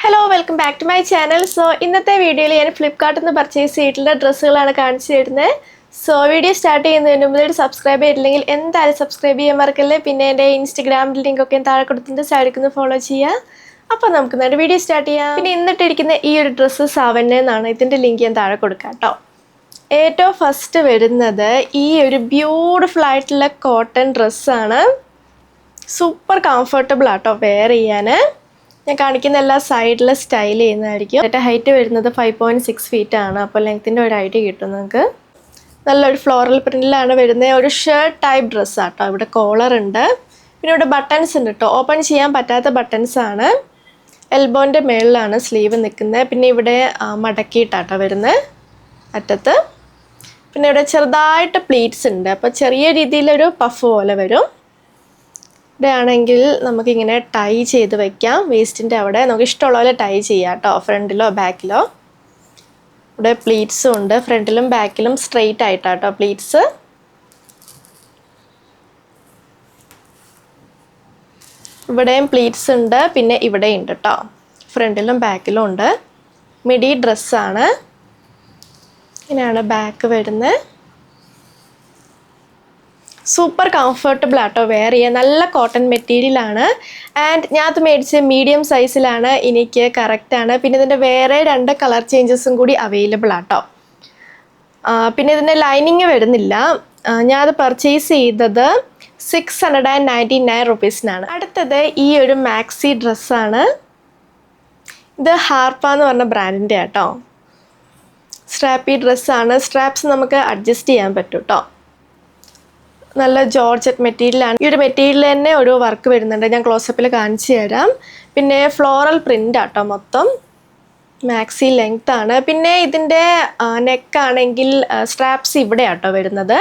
Hello, welcome back to my channel. So, ഇന്നത്തെ വീഡിയോയിൽ ഞാൻ ഫ്ലിപ്കാർട്ടിൽ നിന്ന് പർച്ചേസ് ചെയ്തിട്ടുള്ള ഡ്രസ്സുകളാണ് കാണിച്ചു തരുന്നത്. സോ വീഡിയോ സ്റ്റാർട്ട് ചെയ്യുന്നതിന് മുമ്പ് സബ്സ്ക്രൈബ് ചെയ്തില്ലെങ്കിൽ എന്തായാലും സബ്സ്ക്രൈബ് ചെയ്യാൻ മറക്കല്ലേ. പിന്നെ എൻ്റെ ഇൻസ്റ്റഗ്രാം ലിങ്ക് ഒക്കെ താഴെ കൊടുത്തിട്ട് സൈഡിൽ ഫോളോ ചെയ്യുക. അപ്പോൾ നമുക്ക് നമ്മുടെ വീഡിയോ സ്റ്റാർട്ട് ചെയ്യാം. പിന്നെ ഇന്നിട്ടിരിക്കുന്ന ഈ ഒരു ഡ്രസ്സ് 7 എന്നാണ്. ഇതിൻ്റെ ലിങ്ക് ഞാൻ താഴെ കൊടുക്കാം കേട്ടോ. ഏറ്റവും ഫസ്റ്റ് വരുന്നത് ഈ ഒരു ബ്യൂട്ടിഫുൾ ആയിട്ടുള്ള കോട്ടൺ ഡ്രസ്സാണ്. സൂപ്പർ കംഫർട്ടബിൾ ആട്ടോ വെയർ ചെയ്യാൻ. ഞാൻ കാണിക്കുന്ന എല്ലാ സൈഡിൽ സ്റ്റൈൽ ചെയ്യുന്നതായിരിക്കും. എൻ്റെ ഹൈറ്റ് വരുന്നത് 5.6 ഫീറ്റ് ആണ്. അപ്പോൾ ലെങ്ത്തിൻ്റെ ഒരു ഐഡിയ കിട്ടും നിങ്ങൾക്ക്. നല്ലൊരു ഫ്ലോറൽ പ്രിൻറ്റിലാണ് വരുന്നത്. ഒരു ഷർട്ട് ടൈപ്പ് ഡ്രസ്സാട്ടോ. ഇവിടെ കോളർ ഉണ്ട്, പിന്നെ ഇവിടെ ബട്ടൺസ് ഉണ്ട് കേട്ടോ. ഓപ്പൺ ചെയ്യാൻ പറ്റാത്ത ബട്ടൺസ് ആണ്. എൽബോൻ്റെ മേളിലാണ് സ്ലീവ് നിൽക്കുന്നത്. പിന്നെ ഇവിടെ മടക്കിയിട്ടാട്ടോ വരുന്നത് അറ്റത്ത്. പിന്നെ ഇവിടെ ചെറുതായിട്ട് പ്ലീറ്റ്സ് ഉണ്ട്. അപ്പോൾ ചെറിയ രീതിയിലൊരു പഫ് പോലെ വരും. ഇവിടെ ആണെങ്കിൽ നമുക്കിങ്ങനെ ടൈ ചെയ്ത് വയ്ക്കാം. വേസ്റ്റിൻ്റെ അവിടെ നമുക്ക് ഇഷ്ടമുള്ള പോലെ ടൈ ചെയ്യാം കേട്ടോ, ഫ്രണ്ടിലോ ബാക്കിലോ. ഇവിടെ പ്ലീറ്റ്സും ഉണ്ട്, ഫ്രണ്ടിലും ബാക്കിലും സ്ട്രെയിറ്റ് ആയിട്ടാട്ടോ പ്ലീറ്റ്സ്. ഇവിടെയും പ്ലീറ്റ്സ് ഉണ്ട്, പിന്നെ ഇവിടെ ഉണ്ട് കേട്ടോ, ഫ്രണ്ടിലും ബാക്കിലും ഉണ്ട്. മിഡി ഡ്രസ്സാണ്. ഇങ്ങനെയാണ് ബാക്ക് വരുന്നത്. സൂപ്പർ കംഫർട്ടബിൾ ആട്ടോ വെയർ ചെയ്യാൻ. നല്ല കോട്ടൺ മെറ്റീരിയലാണ്. ആൻഡ് ഞാൻ അത് മേടിച്ച് മീഡിയം സൈസിലാണ്. എനിക്ക് കറക്റ്റാണ്. പിന്നെ ഇതിൻ്റെ വേറെ 2 കളർ ചേഞ്ചസും കൂടി അവൈലബിൾ ആട്ടോ. പിന്നെ ഇതിൻ്റെ ലൈനിങ് വരുന്നില്ല. ഞാനത് പർച്ചേസ് ചെയ്തത് 699 റുപ്പീസിനാണ്. അടുത്തത് ഈ ഒരു മാക്സി ഡ്രസ്സാണ്. ഇത് ഹാർപ്പ എന്ന് പറഞ്ഞ ബ്രാൻഡിൻ്റെ ആട്ടോ. സ്ട്രാപ്പി ഡ്രസ്സാണ്. സ്ട്രാപ്സ് നമുക്ക് അഡ്ജസ്റ്റ് ചെയ്യാൻ പറ്റും കേട്ടോ. നല്ല ജോർജറ്റ് മെറ്റീരിയലാണ്. ഈ ഒരു മെറ്റീരിയൽ തന്നെ ഒരു വർക്ക് വരുന്നുണ്ട്, ഞാൻ ക്ലോസപ്പിൽ കാണിച്ചു തരാം. പിന്നെ ഫ്ലോറൽ പ്രിൻ്റ് ആട്ടോ മൊത്തം. മാക്സി ലെങ്ത് ആണ്. പിന്നെ ഇതിൻ്റെ നെക്കാണെങ്കിൽ സ്ട്രാപ്സ് ഇവിടെ ആട്ടോ വരുന്നത്.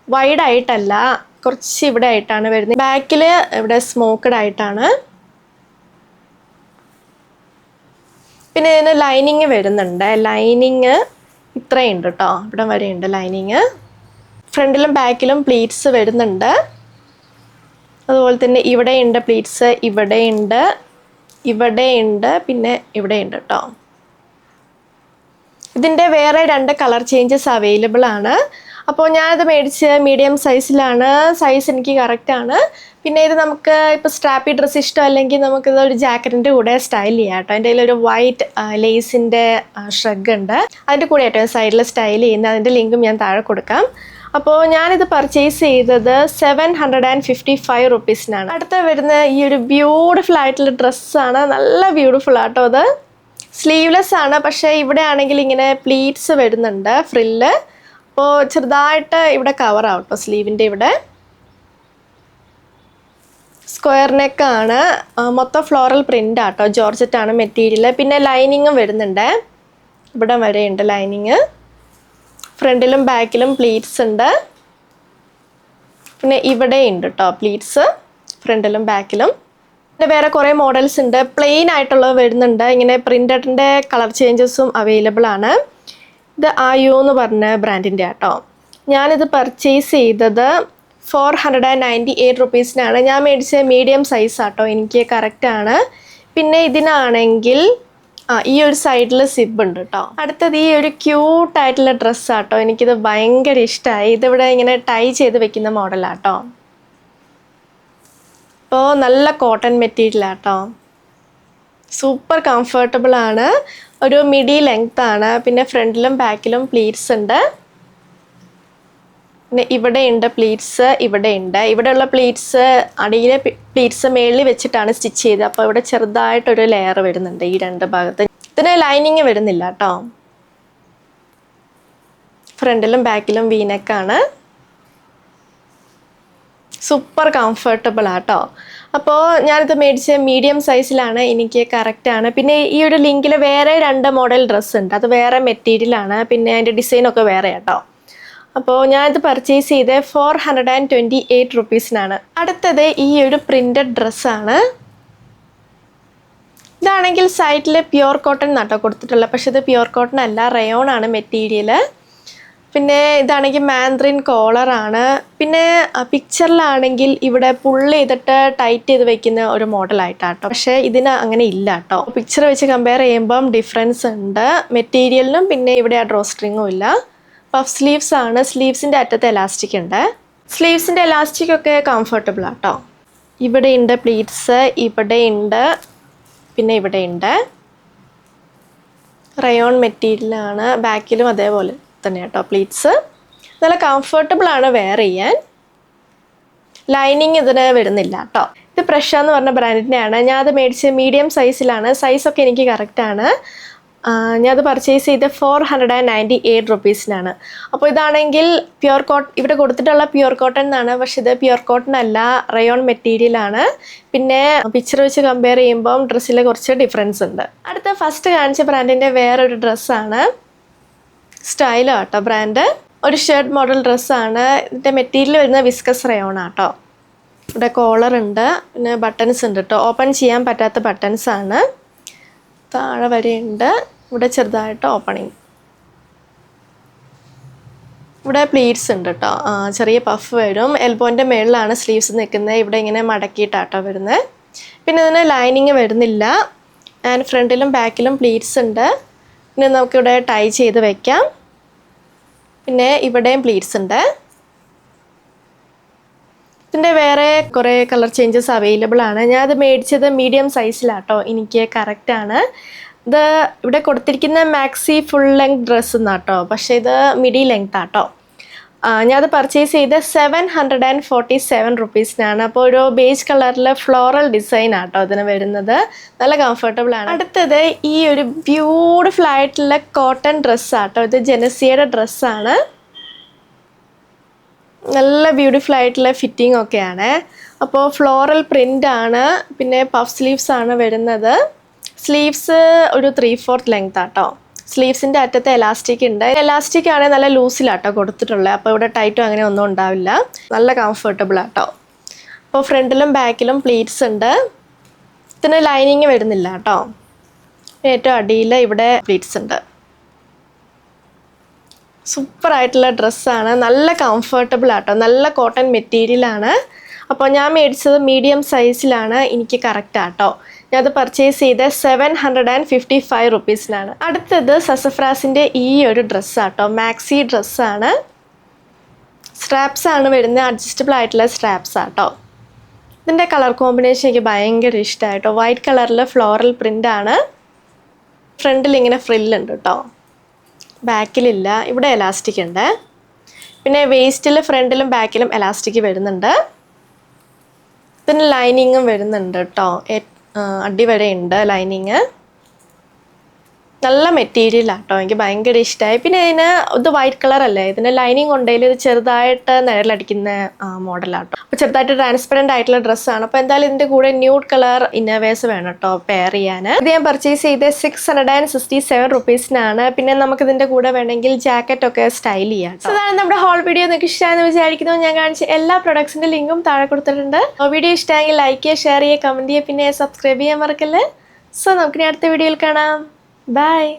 വൈഡ് ആയിട്ടല്ല, കുറച്ച് ഇവിടെ ആയിട്ടാണ് വരുന്നത്. ബാക്കിൽ ഇവിടെ സ്മോക്കഡ് ആയിട്ടാണ്. പിന്നെ ഇതിന് ലൈനിങ് വരുന്നുണ്ട്. ലൈനിങ് ഇത്രയുണ്ട് കേട്ടോ, ഇവിടെ വരെയുണ്ട് ലൈനിങ്. ഫ്രണ്ടിലും ബാക്കിലും പ്ലീറ്റ്സ് വരുന്നുണ്ട്. അതുപോലെ തന്നെ ഇവിടെയുണ്ട് പ്ലീറ്റ്സ്, ഇവിടെയുണ്ട്, ഇവിടെയുണ്ട്, പിന്നെ ഇവിടെയുണ്ട് കേട്ടോ. ഇതിൻ്റെ വേറെ 2 കളർ ചേഞ്ചസ് അവൈലബിൾ ആണ്. അപ്പോൾ ഞാനത് മേടിച്ച് മീഡിയം സൈസിലാണ്. സൈസ് എനിക്ക് കറക്റ്റാണ്. പിന്നെ ഇത് നമുക്ക് ഇപ്പോൾ സ്ട്രാപ്പി ഡ്രസ്സ് ഇഷ്ടമല്ലെങ്കിൽ നമുക്കിത് ഒരു ജാക്കറ്റിൻ്റെ കൂടെ സ്റ്റൈൽ ചെയ്യാം കേട്ടോ. എൻ്റെ കയ്യിലൊരു വൈറ്റ് ലേസിൻ്റെ ഷ്രഗ് ഉണ്ട്, അതിൻ്റെ കൂടെ ആട്ടോ സൈഡിൽ സ്റ്റൈൽ ചെയ്യുന്നത്. അതിൻ്റെ ലിങ്കും ഞാൻ താഴെ കൊടുക്കാം. അപ്പോൾ ഞാനിത് പർച്ചേസ് ചെയ്തത് 755 റുപ്പീസിനാണ്. അടുത്ത വരുന്ന ഈ ഒരു ബ്യൂട്ടിഫുൾ ആയിട്ടുള്ള ഡ്രസ്സാണ്. നല്ല ബ്യൂട്ടിഫുൾ ആട്ടോ. അത് സ്ലീവ്ലെസ് ആണ്, പക്ഷേ ഇവിടെ ആണെങ്കിൽ ഇങ്ങനെ പ്ലീറ്റ്സ് വരുന്നുണ്ട്, ഫ്രില്ല്. അപ്പോൾ ചെറുതായിട്ട് ഇവിടെ കവർ ആവും കേട്ടോ സ്ലീവിൻ്റെ ഇവിടെ. സ്ക്വയർ നെക്കാണ്. മൊത്തം ഫ്ലോറൽ പ്രിൻ്റ് ആട്ടോ. ജോർജറ്റാണ് മെറ്റീരിയൽ. പിന്നെ ലൈനിങ്ങും വരുന്നുണ്ട്, ഇവിടെ വരെയുണ്ട് ലൈനിങ്. ഫ്രണ്ടിലും ബാക്കിലും പ്ലീറ്റ്സ് ഉണ്ട്. പിന്നെ ഇവിടെ ഉണ്ട് കേട്ടോ പ്ലീറ്റ്സ്, ഫ്രണ്ടിലും ബാക്കിലും. പിന്നെ വേറെ കുറേ മോഡൽസ് ഉണ്ട്. പ്ലെയിൻ ആയിട്ടുള്ളത് വരുന്നുണ്ട്. ഇങ്ങനെ പ്രിൻ്റഡിൻ്റെ കളർ ചേഞ്ചസും അവൈലബിൾ ആണ്. ഇത് ആയു എന്ന് പറഞ്ഞ ബ്രാൻഡിൻ്റെ ആട്ടോ. ഞാനിത് പർച്ചേസ് ചെയ്തത് 498 റുപ്പീസിനാണ്. ഞാൻ മേടിച്ച മീഡിയം സൈസ് ആട്ടോ, എനിക്ക് കറക്റ്റാണ്. പിന്നെ ഇതിനാണെങ്കിൽ ഈ ഒരു സൈഡിൽ സിബ് ഉണ്ട് കേട്ടോ. അടുത്തത് ഈ ഒരു ക്യൂട്ടായിട്ടുള്ള ഡ്രസ്സാട്ടോ. എനിക്കിത് ഭയങ്കര ഇഷ്ടമായി. ഇതിവിടെ ഇങ്ങനെ ടൈ ചെയ്ത് വെക്കുന്ന മോഡലാട്ടോ. അപ്പോൾ നല്ല കോട്ടൺ മെറ്റീരിയലാട്ടോ. സൂപ്പർ കംഫർട്ടബിൾ ആണ്. ഒരു മിഡി ലെങ്ത് ആണ്. പിന്നെ ഫ്രണ്ടിലും ബാക്കിലും പ്ലീറ്റ്സ് ഉണ്ട്. പിന്നെ ഇവിടെയുണ്ട് പ്ലീറ്റ്സ്, ഇവിടെയുണ്ട്. ഇവിടെയുള്ള പ്ലീറ്റ്സ് അടിയിലെ പ്ലീറ്റ്സ് മേളിൽ വെച്ചിട്ടാണ് സ്റ്റിച്ച് ചെയ്തത്. അപ്പോൾ ഇവിടെ ചെറുതായിട്ടൊരു ലെയർ വരുന്നുണ്ട് ഈ 2 ഭാഗത്ത്. ഇതിന് ലൈനിങ് വരുന്നില്ല കേട്ടോ. ഫ്രണ്ടിലും ബാക്കിലും വീനെക്കാണ്. സൂപ്പർ കംഫർട്ടബിൾ ആട്ടോ. അപ്പോൾ ഞാനിത് മേടിച്ച മീഡിയം സൈസിലാണ്, എനിക്ക് കറക്റ്റാണ്. പിന്നെ ഈ ഒരു ലിങ്കിൽ വേറെ 2 മോഡൽ ഡ്രസ്സ് ഉണ്ട്, അത് വേറെ മെറ്റീരിയലാണ്. പിന്നെ അതിൻ്റെ ഡിസൈനൊക്കെ വേറെ കേട്ടോ. അപ്പോൾ ഞാനിത് പർച്ചേസ് ചെയ്ത് 428 റുപ്പീസിനാണ്. അടുത്തത് ഈ ഒരു പ്രിൻ്റഡ് ഡ്രസ്സാണ്. ഇതാണെങ്കിൽ സൈഡിൽ പ്യുവർ കോട്ടൺ എന്നാട്ടോ കൊടുത്തിട്ടുള്ളത്, പക്ഷേ ഇത് പ്യുവർ കോട്ടൺ അല്ല, റയോൺ ആണ് മെറ്റീരിയൽ. പിന്നെ ഇതാണെങ്കിൽ മാൻഡ്രിൻ കോളറാണ്. പിന്നെ പിക്ചറിലാണെങ്കിൽ ഇവിടെ പുള്ള് ചെയ്തിട്ട് ടൈറ്റ് ചെയ്ത് വെക്കുന്ന ഒരു മോഡലായിട്ടാട്ടോ. പക്ഷേ ഇതിന് അങ്ങനെ ഇല്ല കേട്ടോ. പിക്ചർ വെച്ച് കമ്പയർ ചെയ്യുമ്പം ഡിഫറൻസ് ഉണ്ട് മെറ്റീരിയലിനും. പിന്നെ ഇവിടെ ആ ഡ്രോ സ്ട്രിങ്ങും ഇല്ല. പഫ് സ്ലീവ്സ് ആണ്. സ്ലീവ്സിൻ്റെ അറ്റത്ത് എലാസ്റ്റിക് ഉണ്ട്. സ്ലീവ്സിൻ്റെ എലാസ്റ്റിക് ഒക്കെ കംഫർട്ടബിൾ ആട്ടോ. ഇവിടെ ഉണ്ട് പ്ലീറ്റ്സ്, ഇവിടെ ഉണ്ട്, പിന്നെ ഇവിടെ ഉണ്ട്. റയോൺ മെറ്റീരിയലാണ്. ബാക്കിലും അതേപോലെ തന്നെ കേട്ടോ പ്ലീറ്റ്സ്. നല്ല കംഫർട്ടബിൾ ആണ് വെയർ ചെയ്യാൻ. ലൈനിങ് ഇതിന് വരുന്നില്ല കേട്ടോ. ഇത് പ്രഷ എന്ന് പറഞ്ഞ ബ്രാൻഡിൻ്റെയാണ്. ഞാൻ അത് മേടിച്ച് മീഡിയം സൈസിലാണ്. സൈസൊക്കെ എനിക്ക് കറക്റ്റാണ്. ഞാൻ അത് പർച്ചേസ് ചെയ്ത് 498 റുപ്പീസിനാണ്. അപ്പോൾ ഇതാണെങ്കിൽ പ്യുർ കോട്ടൺ, ഇവിടെ കൊടുത്തിട്ടുള്ള പ്യുർ കോട്ടൺ എന്നാണ്. പക്ഷെ ഇത് പ്യുർ കോട്ടൺ അല്ല, റയോൺ മെറ്റീരിയലാണ്. പിന്നെ പിക്ചർ വെച്ച് കമ്പയർ ചെയ്യുമ്പം ഡ്രസ്സിൽ കുറച്ച് ഡിഫറൻസ് ഉണ്ട്. അടുത്ത ഫസ്റ്റ് കാണിച്ച ബ്രാൻഡിൻ്റെ വേറൊരു ഡ്രസ്സാണ്. സ്റ്റൈലോ കേട്ടോ ബ്രാൻഡ്. ഒരു ഷർട്ട് മോഡൽ ഡ്രസ്സാണ്. ഇതിൻ്റെ മെറ്റീരിയൽ വരുന്ന വിസ്കസ് റയോൺ ആട്ടോ. ഇവിടെ കോളർ ഉണ്ട്, പിന്നെ ബട്ടൺസ് ഉണ്ട് കേട്ടോ. ഓപ്പൺ ചെയ്യാൻ പറ്റാത്ത ബട്ടൺസാണ്. താഴെ വരെയുണ്ട്. ഇവിടെ ചെറുതായിട്ട് ഓപ്പണിങ്. ഇവിടെ പ്ലീറ്റ്സ് ഉണ്ട് കേട്ടോ. ചെറിയ പഫ് വരും. എൽബോൻ്റെ മേളിലാണ് സ്ലീവ്സ് നിൽക്കുന്നത്. ഇവിടെ ഇങ്ങനെ മടക്കിയിട്ടാട്ടോ വരുന്നത്. പിന്നെ ഇതിന് ലൈനിങ് വരുന്നില്ല. ആൻഡ് ഫ്രണ്ടിലും ബാക്കിലും പ്ലീറ്റ്സ് ഉണ്ട്. പിന്നെ നമുക്കിവിടെ ടൈ ചെയ്ത് വെക്കാം. പിന്നെ ഇവിടെയും പ്ലീറ്റ്സ് ഉണ്ട്. ഇതിൻ്റെ വേറെ കുറേ കളർ ചേഞ്ചസ് അവൈലബിൾ ആണ്. ഞാനത് മേടിച്ചത് മീഡിയം സൈസിലാട്ടോ. എനിക്ക് കറക്റ്റാണ്. ഇത് ഇവിടെ കൊടുത്തിരിക്കുന്ന മാക്സി ഫുൾ ലെങ്ത് ഡ്രസ്സ് എന്നാട്ടോ. പക്ഷേ ഇത് മിഡി ലെങ്ത് ആട്ടോ. ഞാനത് പർച്ചേസ് ചെയ്ത് 747 റുപ്പീസിനാണ്. അപ്പോൾ ഒരു ബേജ് കളറിൽ ഫ്ലോറൽ ഡിസൈൻ ആട്ടോ ഇതിന് വരുന്നത്. നല്ല കംഫർട്ടബിൾ ആണ്. അടുത്തത് ഈ ഒരു ബ്യൂട്ടിഫുൾ ആയിട്ടുള്ള കോട്ടൺ ഡ്രസ്സാട്ടോ. ഇത് ജെനസിയുടെ ഡ്രസ്സാണ്. നല്ല ബ്യൂട്ടിഫുൾ ആയിട്ടുള്ള ഫിറ്റിംഗ് ഒക്കെയാണ്. അപ്പോൾ ഫ്ലോറൽ പ്രിൻ്റ് ആണ്. പിന്നെ പഫ് സ്ലീവ്സ് ആണ് വരുന്നത്. സ്ലീവ്സ് ഒരു 3/4 ലെങ്ത് ആട്ടോ. സ്ലീവ്സിൻ്റെ അറ്റത്ത് എലാസ്റ്റിക് ഉണ്ട്. എലാസ്റ്റിക് ആണെങ്കിൽ നല്ല ലൂസിലാട്ടോ കൊടുത്തിട്ടുള്ളത്. അപ്പോൾ ഇവിടെ ടൈറ്റും അങ്ങനെ ഒന്നും ഉണ്ടാവില്ല. നല്ല കംഫർട്ടബിൾ ആട്ടോ. അപ്പോൾ ഫ്രണ്ടിലും ബാക്കിലും പ്ലീറ്റ്സ് ഉണ്ട്. ഇതിന് ലൈനിങ് വരുന്നില്ല കേട്ടോ. ഏറ്റവും അടിയിൽ ഇവിടെ പ്ലീറ്റ്സ് ഉണ്ട്. സൂപ്പറായിട്ടുള്ള ഡ്രസ്സാണ്. നല്ല കംഫർട്ടബിൾ ആട്ടോ. നല്ല കോട്ടൺ മെറ്റീരിയലാണ്. അപ്പോൾ ഞാൻ മേടിച്ചത് മീഡിയം സൈസിലാണ്. എനിക്ക് കറക്റ്റ് ആട്ടോ. ഞാനത് പർച്ചേസ് ചെയ്ത് 755 റുപ്പീസിനാണ്. അടുത്തത് സസഫ്രാസിൻ്റെ ഈ ഒരു ഡ്രസ്സാട്ടോ. മാക്സി ഡ്രസ്സാണ്. സ്ട്രാപ്സ് ആണ് വരുന്നത്. അഡ്ജസ്റ്റബിൾ ആയിട്ടുള്ള സ്ട്രാപ്സ് ആട്ടോ. ഇതിൻ്റെ കളർ കോമ്പിനേഷൻ എനിക്ക് ഭയങ്കര ഇഷ്ടമായിട്ടോ. വൈറ്റ് കളറിൽ ഫ്ലോറൽ പ്രിൻ്റാണ്. ഫ്രണ്ടിൽ ഇങ്ങനെ ഫ്രില്ലുണ്ട് കേട്ടോ. ബാക്കിലില്ല. ഇവിടെ എലാസ്റ്റിക് ഉണ്ട്. പിന്നെ വേസ്റ്റിൽ ഫ്രണ്ടിലും ബാക്കിലും എലാസ്റ്റിക് വരുന്നുണ്ട്. ഇതിന് ലൈനിങ്ങും വരുന്നുണ്ട് കേട്ടോ. അടിവരെ ഉണ്ട് ലൈനിങ്. നല്ല മെറ്റീരിയലാട്ടോ. എനിക്ക് ഭയങ്കര ഇഷ്ടമായി. പിന്നെ ഇതിന് ഇത് വൈറ്റ് കളർ അല്ലേ, ഇതിന് ലൈനിങ് ഉണ്ടെങ്കിൽ ഇത് ചെറുതായിട്ട് നിഴലടിക്കുന്ന മോഡലാട്ടോ. അപ്പോൾ ചെറുതായിട്ട് ട്രാൻസ്പെറൻറ്റ് ആയിട്ടുള്ള ഡ്രസ്സാണ്. അപ്പോൾ എന്തായാലും ഇതിൻ്റെ കൂടെ ന്യൂഡ് കളർ ഇന്നർവേഴ്സ് വേണം കേട്ടോ പെയർ ചെയ്യാൻ. ഇത് ഞാൻ പർച്ചേസ് ചെയ്ത് 667 റുപ്പീസിനാണ്. പിന്നെ നമുക്ക് ഇതിൻ്റെ കൂടെ വേണമെങ്കിൽ ജാക്കറ്റ് ഒക്കെ സ്റ്റൈൽ ചെയ്യാം. അതാണ് നമ്മുടെ ഹോൾ വീഡിയോ. നിങ്ങൾക്ക് ഇഷ്ടമാണെന്ന് വിചാരിക്കുന്നു. ഞാൻ കാണിച്ച എല്ലാ പ്രൊഡക്ട്സിൻ്റെ ലിങ്കും താഴെ കൊടുത്തിട്ടുണ്ട്. വീഡിയോ ഇഷ്ടമെങ്കിൽ ലൈക്ക് ചെയ്യുക, ഷെയർ ചെയ്യുക, കമൻറ്റ് ചെയ്യുക, പിന്നെ സബ്സ്ക്രൈബ് ചെയ്യാൻ മറക്കല്ലേ. സോ നമുക്ക് അടുത്ത വീഡിയോയിൽ കാണാം. Bye.